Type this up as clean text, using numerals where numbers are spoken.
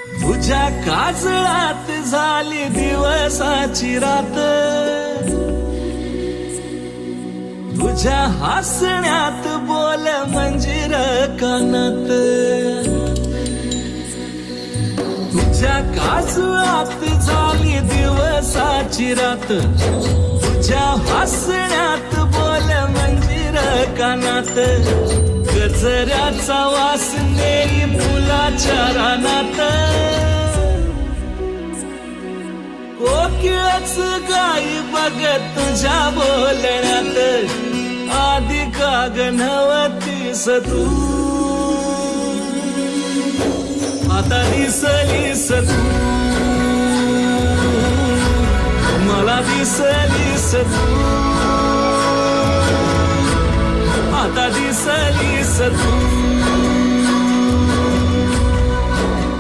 तुझ्या काजळात झाली दिवसाची रात, तुझ्या हसण्यात बोल मंजिर कानात, तुझ्या काजळात झाली दिवसाची रात, तुझ्या हसण्यात बोल मंजिर कानात, गजऱ्याचा वास नेई फुलाच्या रानात, कोकिळच गाई बघत तुझ्या बोलण्यात, आधी का नव्हतीस तू, आता दिसलीस तू, मला दिसलीस तू, आता दिसलीस तू.